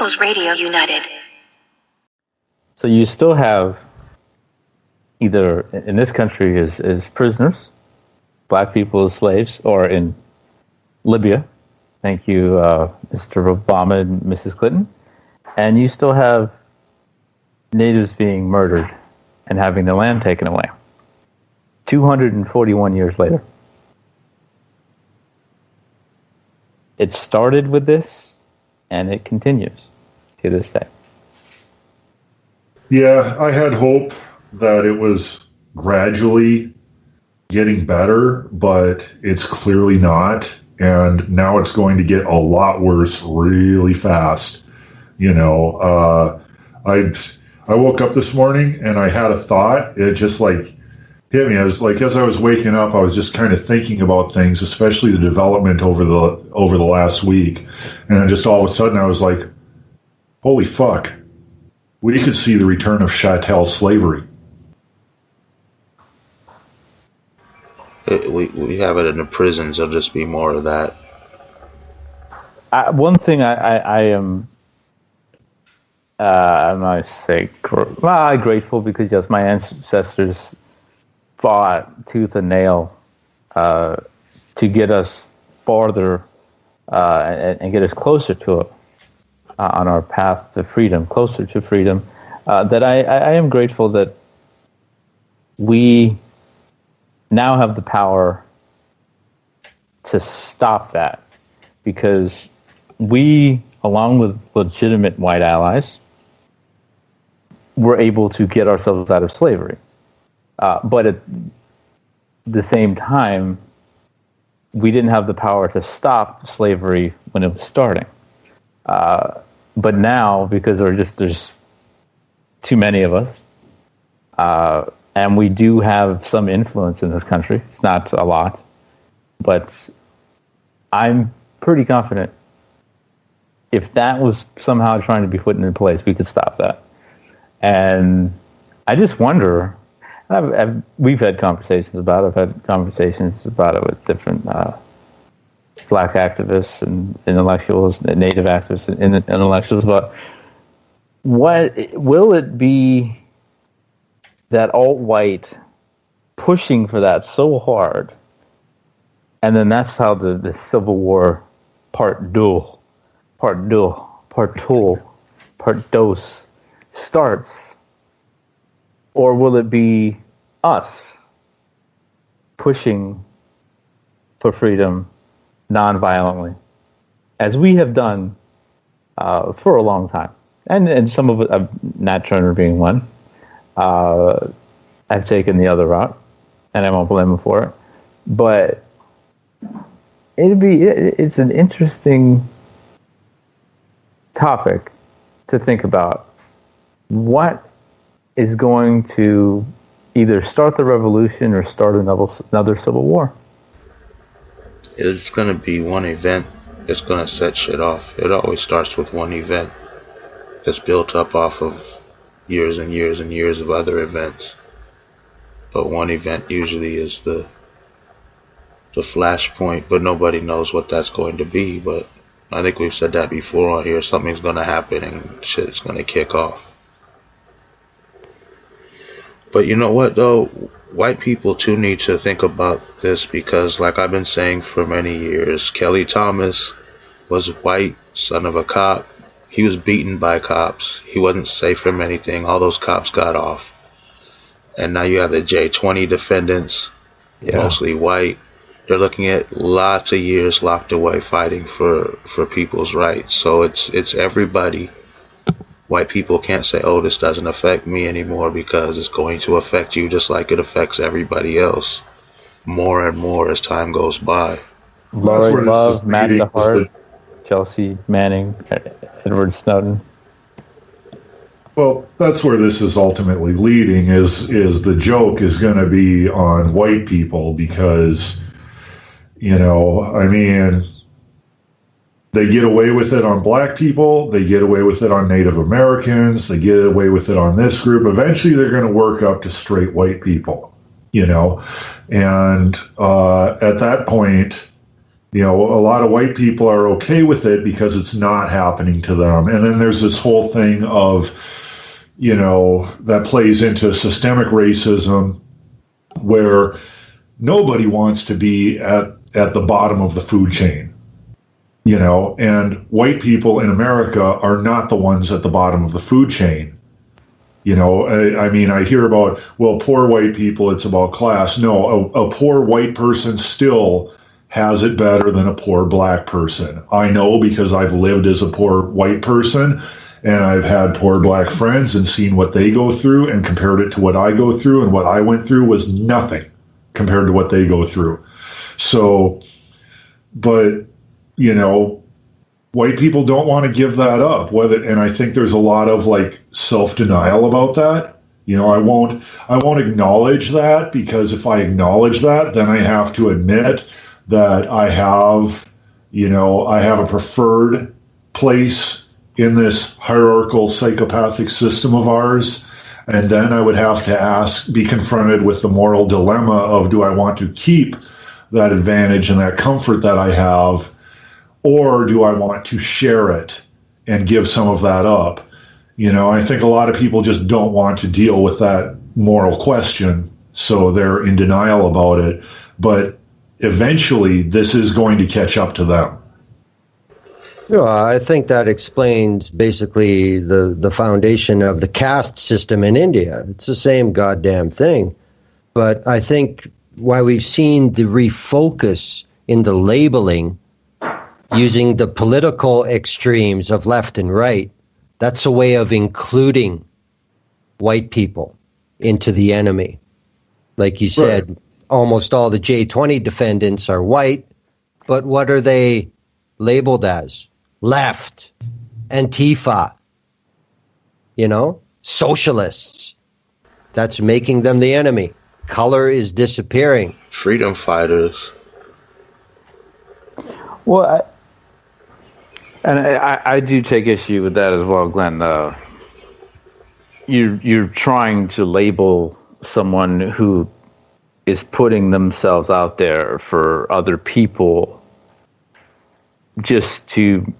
People's Radio United. So you still have either in this country as prisoners, black people as slaves, or in Libya. Thank you, Mr. Obama and Mrs. Clinton. And you still have natives being murdered and having their land taken away. 241 years later. It started with this, and it continues to this day. Yeah, I had hope that it was gradually getting better, but it's clearly not. And now it's going to get a lot worse really fast. You know, I woke up this morning and I had a thought. It just like hit me. I was like, as I was waking up, I was just kind of thinking about things, especially the development over the last week. And then just all of a sudden I was like, holy fuck, we could see the return of chattel slavery. We have it in the prisons. There'll just be more of that. One thing I am, I might say, grateful because yes, my ancestors fought tooth and nail to get us farther and get us closer to it on our path to freedom, closer to freedom. That I am grateful that we now have the power to stop that, because we, along with legitimate white allies, were able to get ourselves out of slavery. But at the same time, we didn't have the power to stop slavery when it was starting. But now, because there's too many of us, and we do have some influence in this country. It's not a lot, but I'm pretty confident if that was somehow trying to be put into place, we could stop that. And I just wonder, we've had conversations about it. I've had conversations about it with different black activists and intellectuals, native activists and intellectuals, but what will it be that alt-white pushing for that so hard, and then that's how the Civil War part dos starts? Or will it be us pushing for freedom non-violently, as we have done for a long time? And some of it, Nat Turner being one, I've taken the other route, and I won't blame him for it. But it's an interesting topic to think about. What is going to either start the revolution or start another civil war? It's going to be one event that's going to set shit off. It always starts with one event that's built up off of years and years and years of other events. But one event usually is the flashpoint, but nobody knows what that's going to be. But I think we've said that before on here. Something's going to happen and shit's going to kick off. But you know what, though? White people, too, need to think about this, because, like I've been saying for many years, Kelly Thomas was white, son of a cop. He was beaten by cops. He wasn't safe from anything. All those cops got off. And now you have the J20 defendants, mostly white. They're looking at lots of years locked away fighting for people's rights. So it's everybody. White people can't say, oh, this doesn't affect me anymore, because it's going to affect you just like it affects everybody else more and more as time goes by. Lauren Love, Matt DeHart, Chelsea Manning, Edward Snowden. Well, that's where this is ultimately leading, is the joke is going to be on white people, because, you know, I mean, they get away with it on black people, they get away with it on Native Americans, they get away with it on this group. Eventually they're going to work up to straight white people, you know, and at that point, You know, a lot of white people are okay with it because it's not happening to them. And then there's this whole thing of, you know, that plays into systemic racism where nobody wants to be at the bottom of the food chain, you know, and white people in America are not the ones at the bottom of the food chain. You know, I mean, I hear about, well, poor white people, it's about class. No, a poor white person still has it better than a poor black person. I know because I've lived as a poor white person and I've had poor black friends and seen what they go through and compared it to what I go through, and what I went through was nothing compared to what they go through. So, but, you know, white people don't want to give that up. And I think there's a lot of like self-denial about that. You know, I won't acknowledge that, because if I acknowledge that, then I have to admit that I have a preferred place in this hierarchical psychopathic system of ours. And then I would have to be confronted with the moral dilemma of, do I want to keep that advantage and that comfort that I have, or do I want to share it and give some of that up? You know, I think a lot of people just don't want to deal with that moral question, so they're in denial about it. But eventually, this is going to catch up to them. Yeah, I think that explains basically the foundation of the caste system in India. It's the same goddamn thing. But I think why we've seen the refocus in the labeling using the political extremes of left and right, that's a way of including white people into the enemy. Like you said, right. Almost all the J20 defendants are white, but what are they labeled as? Left, Antifa, you know, socialists. That's making them the enemy. Color is disappearing. Freedom fighters. Well, I do take issue with that as well, Glenn. You're trying to label someone who is putting themselves out there for other people just to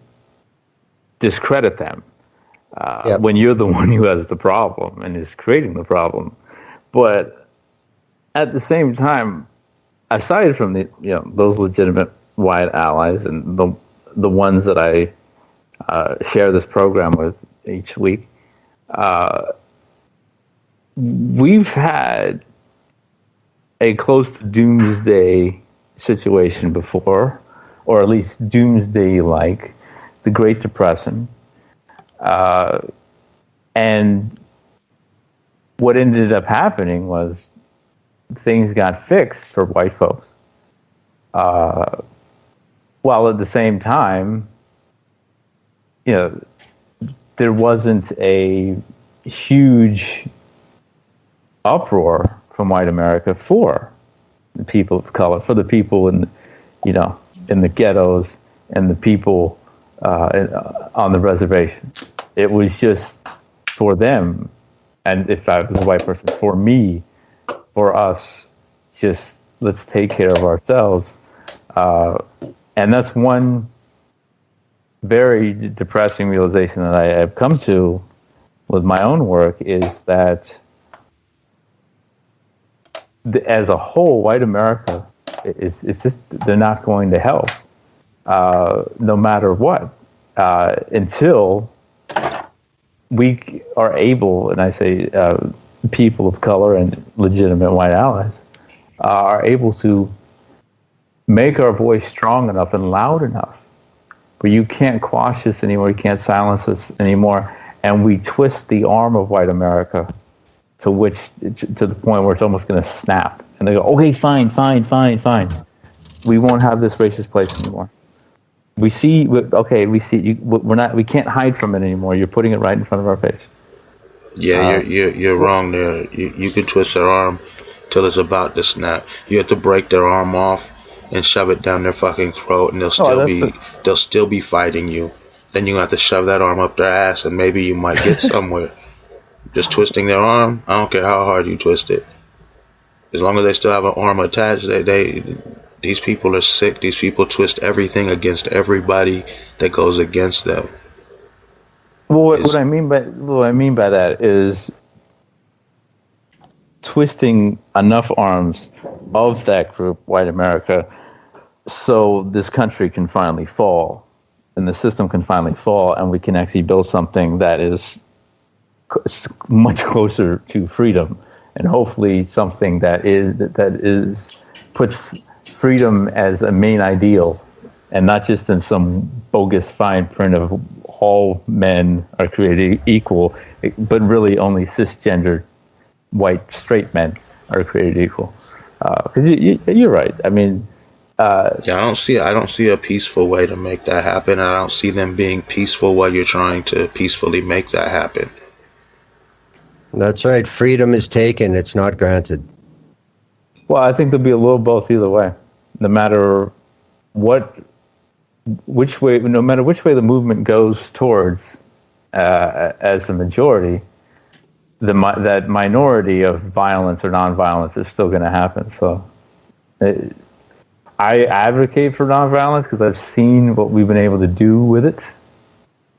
discredit them, when you're the one who has the problem and is creating the problem. But at the same time, aside from those legitimate white allies and the ones that I share this program with each week, we've had a close to doomsday situation before, or at least doomsday-like, the Great Depression. And what ended up happening was things got fixed for white folks. While at the same time, there wasn't a huge uproar from white America for the people of color, for the people in the ghettos and the people on the reservation. It was just for them, and if I was a white person, for me, for us, just let's take care of ourselves. And that's one very depressing realization that I have come to with my own work, is that as a whole, white America, it's just, they're not going to help, no matter what, until we are able, and I say people of color and legitimate white allies, are able to make our voice strong enough and loud enough where you can't quash us anymore, you can't silence us anymore, and we twist the arm of white America to the point where it's almost going to snap, and they go, okay, fine, we won't have this racist place anymore. We see you. We can't hide from it anymore. You're putting it right in front of our face. Yeah, you're wrong there. You can twist their arm till it's about to snap. You have to break their arm off and shove it down their fucking throat, and they'll still be fighting you. Then you have to shove that arm up their ass, and maybe you might get somewhere. Just twisting their arm, I don't care how hard you twist it. As long as they still have an arm attached, These people are sick. These people twist everything against everybody that goes against them. Well, what I mean by that is twisting enough arms of that group, white America, so this country can finally fall, and the system can finally fall, and we can actually build something that is much closer to freedom, and hopefully something that is puts freedom as a main ideal, and not just in some bogus fine print of all men are created equal, but really only cisgendered white straight men are created equal. Because you're right. I mean, I don't see a peaceful way to make that happen. I don't see them being peaceful while you're trying to peacefully make that happen. That's right. Freedom is taken. It's not granted. Well, I think there'll be a little both either way. No matter which way the movement goes towards, as a majority, that minority of violence or nonviolence is still going to happen. So, I advocate for nonviolence because I've seen what we've been able to do with it.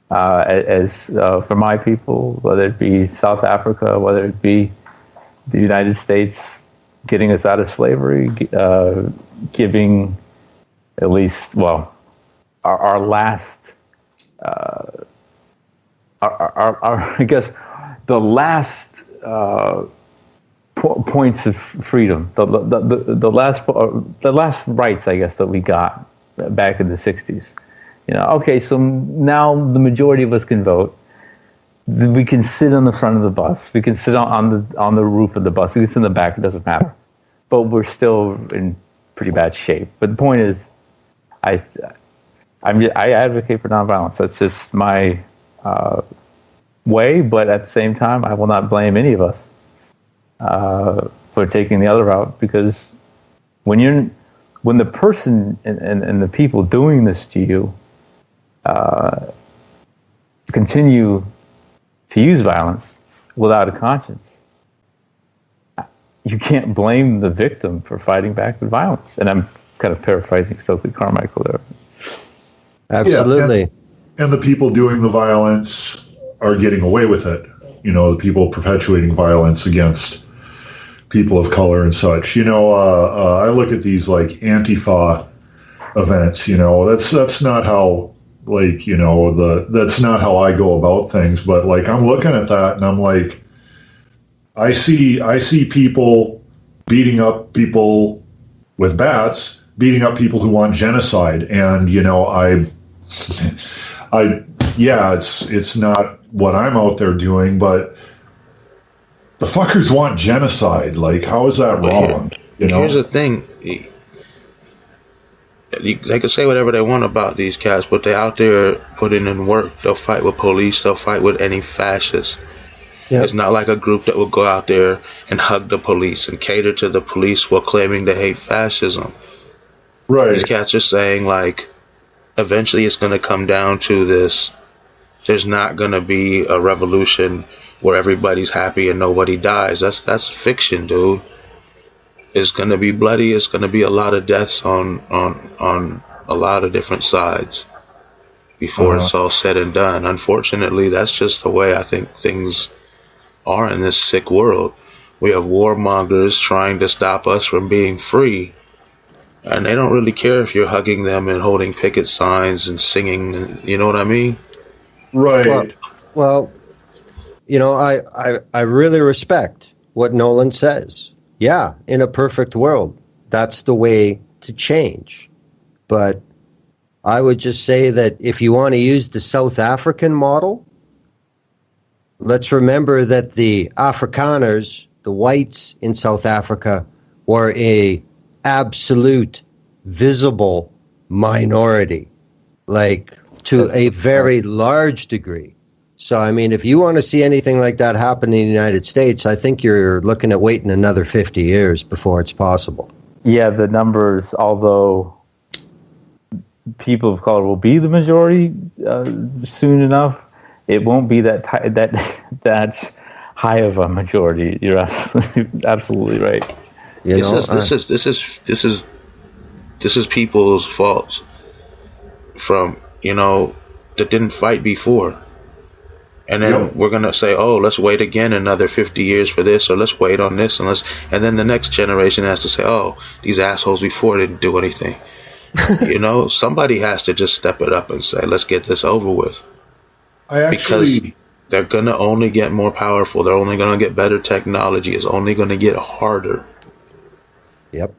For my people, whether it be South Africa, whether it be the United States, getting us out of slavery, giving at least, well, our last, I guess, the last points of freedom, the last rights, I guess, that we got back in the 60s. Okay, so now the majority of us can vote. We can sit on the front of the bus. We can sit on the roof of the bus. We can sit in the back. It doesn't matter. But we're still in pretty bad shape. But the point is, I advocate for nonviolence. That's just my way. But at the same time, I will not blame any of us for taking the other route, because when the person and the people doing this to you continue to use violence without a conscience, you can't blame the victim for fighting back with violence. And I'm kind of paraphrasing Stokely Carmichael there. Absolutely. Yeah, and the people doing the violence are getting away with it. The people perpetuating violence against people of color and such. I look at these like Antifa events. That's not how, that's not how I go about things. But like, I'm looking at that and I'm like, I see people beating up people with bats, beating up people who want genocide, and it's not what I'm out there doing, but the fuckers want genocide. Like, how is that wrong? Here's the thing. They can say whatever they want about these cats, but they're out there putting in work. They'll fight with police. They'll fight with any fascist. Yep. It's not like a group that will go out there and hug the police and cater to the police while claiming they hate fascism. Right. These cats are saying, like, eventually it's going to come down to this. There's not going to be a revolution where everybody's happy and nobody dies. That's fiction, dude. It's going to be bloody. It's going to be a lot of deaths on a lot of different sides before it's all said and done. Unfortunately, that's just the way I think things are in this sick world. We have warmongers trying to stop us from being free, and they don't really care if you're hugging them and holding picket signs and singing, and you know what I mean? Right. Well, I really respect what Nolan says. Yeah, in a perfect world, that's the way to change. But I would just say that if you want to use the South African model, let's remember that the Afrikaners, the whites in South Africa, were a absolute visible minority, like to a very large degree. So, I mean, if you want to see anything like that happen in the United States, I think you're looking at waiting another 50 years before it's possible. Yeah, the numbers, although people of color will be the majority soon enough, it won't be that high of a majority. You're absolutely right. This is This is people's faults from, that didn't fight before. And then we're going to say, oh, let's wait again another 50 years for this, or let's wait on this, and then the next generation has to say, oh, these assholes before didn't do anything. Somebody has to just step it up and say, let's get this over with. Because they're going to only get more powerful. They're only going to get better technology. It's only going to get harder. Yep.